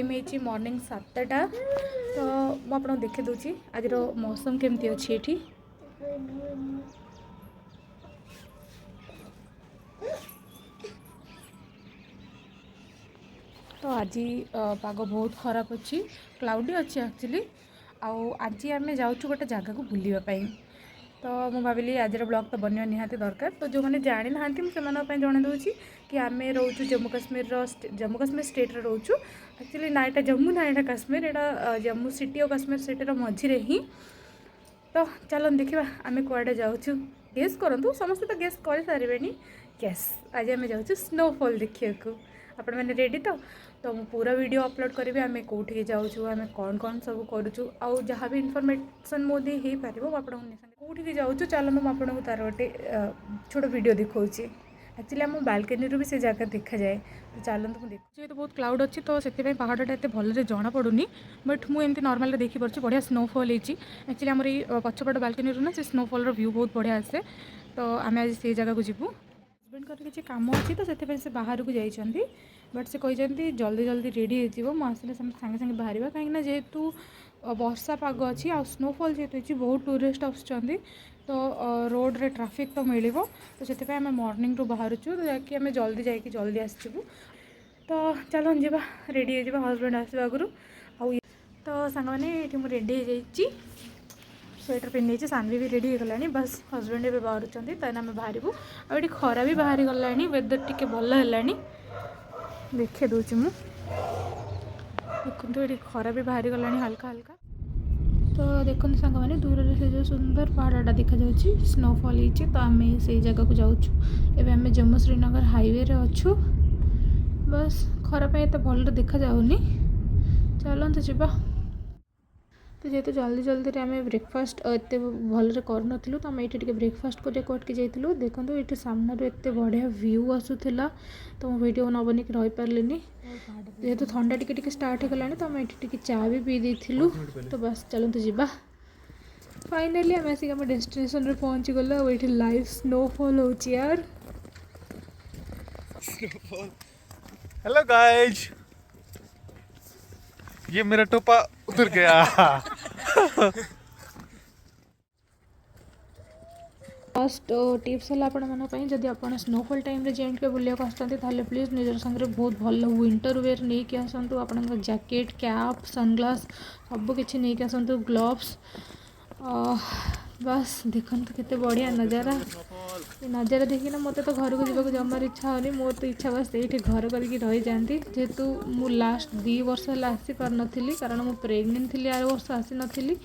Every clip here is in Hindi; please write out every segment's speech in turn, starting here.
टाइम है मॉर्निंग 7टा। तो मुझे देखे दूची आज मौसम केमती अच्छी एठी। तो आज पाग बहुत खराब अच्छी, क्लाउडी अच्छी एक्चुअली। आज आम जाऊँ गोटे जगह को बुलावाई। तो मुझे भाविली आज ब्लॉग तो बनवा निहाती दरकार। तो जो मैंने जानी ना से जन दूसरी कि आम रोचु जम्मू कश्मीर स्टेट रे रोचु। एक्चुअली ना यहाँ जम्मू ना यहाँ काश्मीर, यहाँ जम्मू सिटी और काश्मीर सिटी मझीरे ही। तो चलो देखा आम कुआडे जाऊँ, गेस करूँ समस्ते तो गेस कर सारे। यस, आज आम जाऊँ स्नोफॉल देखा। आपण मैंने रेडी तो मु पूरा वीडियो अपलोड करी आम कौटी जाऊँ, आम कौन कौन सब करूँ, आउ जहाँ भी इनफॉरमेशन मोदी हो पार कौटी जाऊँ। चलते मुझे तार गोटे छोट वीडियो दिखाऊँगी। एक्चुअली आम बालकनी भी से जगह देखा जाए। तो चलते मुझे देखिए तो बहुत क्लाउड अच्छी, तो से पहाड़टा एत भल जना पड़ूनी, बट मुझे नॉर्मल देखिपी बढ़िया स्नोफॉल होती। एक्चुअली आम पछपट बालकनी ना से स्नोफॉल व्यू बहुत बढ़िया आसे। तो आम आज से जगह को जीवु। हजबैंड कर किसी कम अच्छी तो से बाहर को जाइए, बट से कहते जल्दी जल्दी रेडी हो मुझे सागे सागे बाहर कहीं जेहेतु वर्षा पाग अच्छी आ स्नोफॉल जेहतु बहुत टूरिस्ट आसुँच। तो रोड रे ट्रैफिक तो मिल, तो से आम मॉर्निंग रू बाहर जाकि आम जल्दी जाकि जल्दी आसू। तो चलो जा रेडी हो हजबैंड आसवा आगु। तो सांग मैंने ये रेडी हो स्वेटर पिंधि सानवी भी रेडी हो गलानी। बस हजबैंड ए बाहर ताने आम बाहर आठ खरा भी बाहरी गला, वेदर टी भल है। देखे दूची मु देखो ये खरा भी बाहरी गला हल्का हल्का। तो देखो सांग मैंने दूर से जो सुंदर पहाड़टा देखा जाऊँगी स्नोफॉल होती। तो आम से जगह को जाऊँ। एवं आम जम्मू श्रीनगर हाईवे रे अच्छु। बस खराब एत भल देखा जाऊनी। चलते जा। तो जेहेतु जल्दी जल्दी आम ब्रेकफास्ट एत भल करूँ, तो आम ये ब्रेकफास्ट करके जाइलु। देखो ये सामने एत बढ़िया व्यू आसूला। तो मो वीडियो न बनिक रही पार्लिनी जेहेतु ठंडा टिके स्टार्ट हो गलानी। तो आम ये चा भी पी देलु। तो बस चलते जा। फाइनाली आम आसिक आम डेस्टिनेशन रे पहुँची गलु। ये लाइव स्नोफॉल हो यार। हेलो गाइज, ये मेरा टोपा उतर गया। फर्स्ट टिप्स है आपण जदि आप स्नोफॉल टाइम रे जेएंड के बुलिया आसते प्लीज निजर संगे बहुत भल विंटर वेयर नहीं कि आसतु। आप जैकेट कैप सनग्लास सब किसी नहीं आसतु, ग्लोव्स। बस देखो केते बढ़िया नज़ारा। ये नज़ारा देखिना मत तो घर को जावाक जमार इच्छा होनी। मोर तो इच्छा बस ये घर करके रही जाती। जेहेतु मु लास्ट 2 वर्ष है आसी पार नी, कारण मु प्रेग्नेंट थी आर वर्ष आसी नी।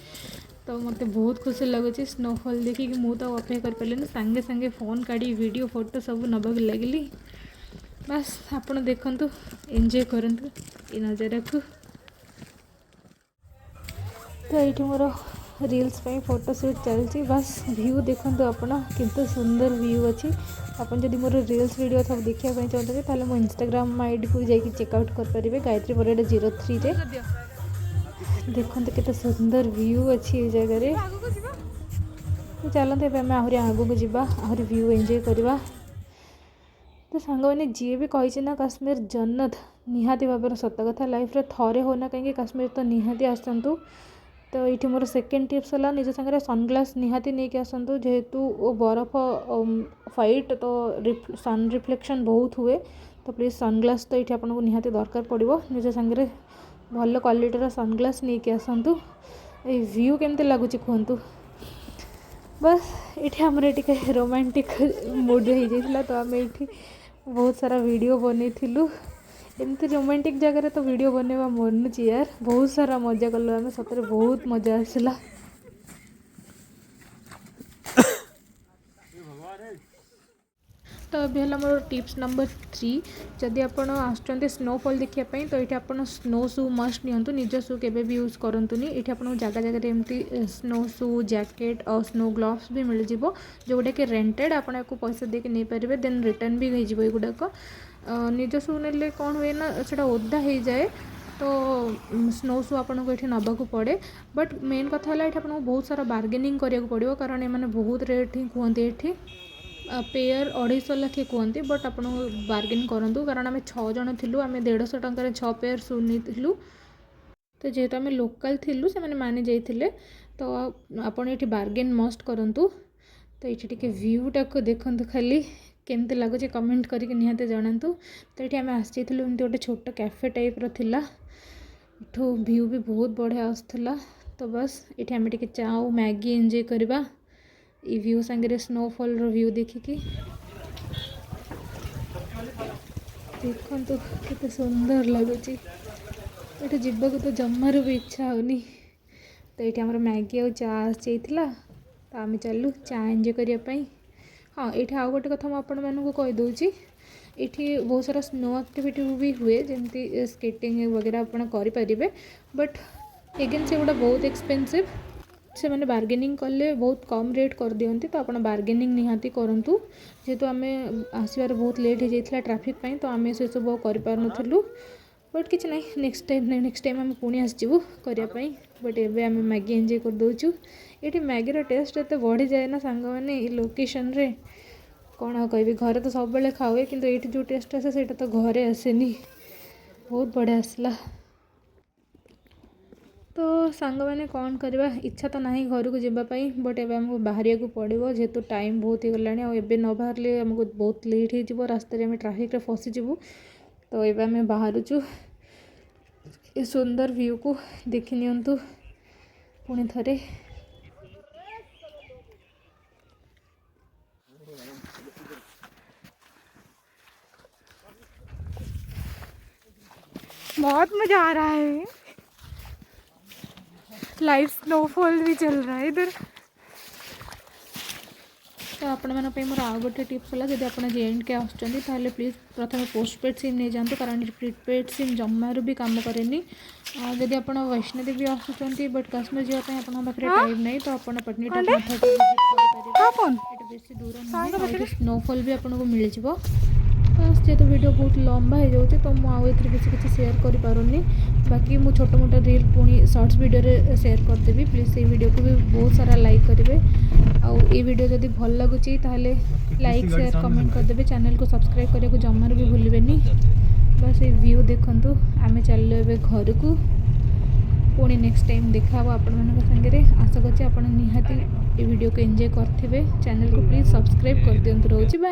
तो मत बहुत खुशी लगुच स्नोफॉल देखिए। मुझे तो अपेक्षा कर पारे सांगे सांगे फोन काढ़ी वीडियो फोटो सब नबाक लगिली। बस आप देखु एंजॉय करंतु ये नज़ारा को। तो ये मोर रील्स पे फोटो शूट चलती। बस व्यू देखो आप कितना सुंदर व्यू अच्छी। आप जब मोर रील्स वीडियो सब देखा चाहते हैं मो इंस्टाग्राम आईडी को जाकि चेकआउट करेंगे गायत्री परेड 03 रे। देखो कितना सुंदर व्यू अच्छी ये जगह। तो चलते आम आहरी आगू को जावा, आहरी व्यू एंजॉय करवा। तो सांग मैंने जी भी कही ना काश्मीर जन्नत निहाती भाव सत कथा। लाइफ रे थरे होना कहीं काश्मीर तो निहाती आसतु। तो ये मोर सेकेंड टिप्स है निज सागर सनग्लास निहाती नहीं कि आसतु। जेहेतु बरफ फाइट तो सन रिफ्लेक्शन बहुत हुए। तो प्लीज़ सनग्लास तो ये आपको निहाती दरकार पड़ो। निज सागर भल क्वालिटीर सनग्लास नहीं कि आसतु। ये व्यू केमती लगुच कहतु। बस ये आमर टे रोमांटिक मूड हो जाता। तो आम ये बहुत सारा वीडियो बनईलु। एमती रोमांटिक जगह तो वीडियो बनवा मनुची यार। बहुत सारा मजा कलु आम, सतरे बहुत मजा आसला। तो अभी है मोर टिप्स नंबर 3। जदि आप आसुँच स्नोफॉल देखापी तो ये आप स्नो शू मस्ट नियंतु। निज शू केवे भी यूज करतुनि। ये आपको जगह जगह एमती स्नो शू जैकेट और स्नो ग्लोव्स भी मिल जाव जोटा कि रेंटेड आपको पैसा देके नहीं पारे। देन रिटर्न भी हो गुड़ाक। निज शू ने कौन हुए ना से ओदा हो जाए। तो स्नो शू आपको ये नवाक पड़े। बट मेन कथा है ये आपको बहुत सारा बार्गेनिंग कराया पड़ो, कारण ये बहुत रेट ही कहते ये। पेयर 250 लाखे कहते बट आप बार्गेन करूँ कारण आम 6 जन थिलु आम 150 टकर 6 पेयर शू नहीं तो जेहेतु आम लोकल थिलु से मैंने माने जाइए तो आपड़ ये बार्गेन मस्ट करूँ तो ये टे भ्यूटा को देखूँ खाली केमती लगुच कमेंट करके निहाते जनातु तो ये आम आसी गोटे छोट कैफे टाइप रहा भ्यू भी बहुत बढ़िया आसला तो बस ये आम टे चा और मैगी एंजॉय करवा ये व्यू सांगे स्नोफॉल व्यू देखिकी देखो केते सुंदर लगुच ये जीवाक तो जमार भी इच्छा होनी तो ये आम मैगी और चा आसाला तो आम चलू चा एंजॉय करने हाँ ये आउ गोटे कथा मुझे कहीदे ये बहुत सारा स्नो एक्टिविटी भी हुए जमी स्केटिंग वगैरह आपड़ करें बट एगेन से गुड़ा बहुत एक्सपेंसिव से मैंने बार्गेनिंग कले बहुत कम रेट कर दियंती तो आप बार्गेनिंग निहाती करूँ जेहेतु आम आसबार बहुत लेट हो जाता ट्राफिक पाई तो आम से सब करूँ बट किसी ना नेक्स्ट टाइम आम पुणी आसू करने बट एवं आम मैगी एंजॉय कर दूचु ये मैगीर टेस्ट एत बढ़ी जाए ना सांग मैंने लोकेशन रे कौन कह घर तो सब बेले खाए कि ये जो टेस्ट आसे से तो घरे आसेनी बहुत बढ़िया आसला तो सांग मैंने कौन करवा इच्छा तो ना घर को जावाई बट एवं आमको बाहर को पड़ो जेहेतु टाइम बहुत ही गलानी आबे न बाहर आमको बहुत लेट हो रास्ते में ट्राफिक फसीजु तो ये आम बाहरुचु ये सुंदर व्यू को देखी नियंतु पुणी थरे बहुत मज़ा आ रहा है लाइव स्नोफॉल भी चल रहा है इधर तो आपण मोर आउ गोटे टिप्स है जब आप जेएंड के आसुँच प्लीज प्रथम पोस्टपेड सिम नहीं जातु कारण प्रीपेड सिम जमार भी काम करेनि जदि आप वैष्णोदेवी आसुँच बट काश्मीर जावाई पाखे टाइम नहीं तो आप पटनीटॉप बेसी दूर नहीं स्नोफॉल भी आपको मिल जाव बस जेहेतु वीडियो बहुत लंबा हो जाऊँगी तो मुझे बेसी किसी शेयर करें बाकी मुझे छोट मोट रील पुणी शॉर्ट्स वीडियो शेयर करदेवी प्लीज़ ये वीडियो को भी बहुत सारा लाइक करेंगे आउ ये वीडियो जदि भल लगुच लाइक शेयर कमेंट करदे चैनल को सब्सक्राइब करने को जमार भी भूलें बस ये व्यू देखु आम चलो ए घर को पुणी नेक्स्ट टाइम देखा आपण सागे आशा करते निहाती ये वीडियो को एंजॉय करते चैनल को प्लीज़ सब्सक्राइब कर दिखाँ रोचे बाय।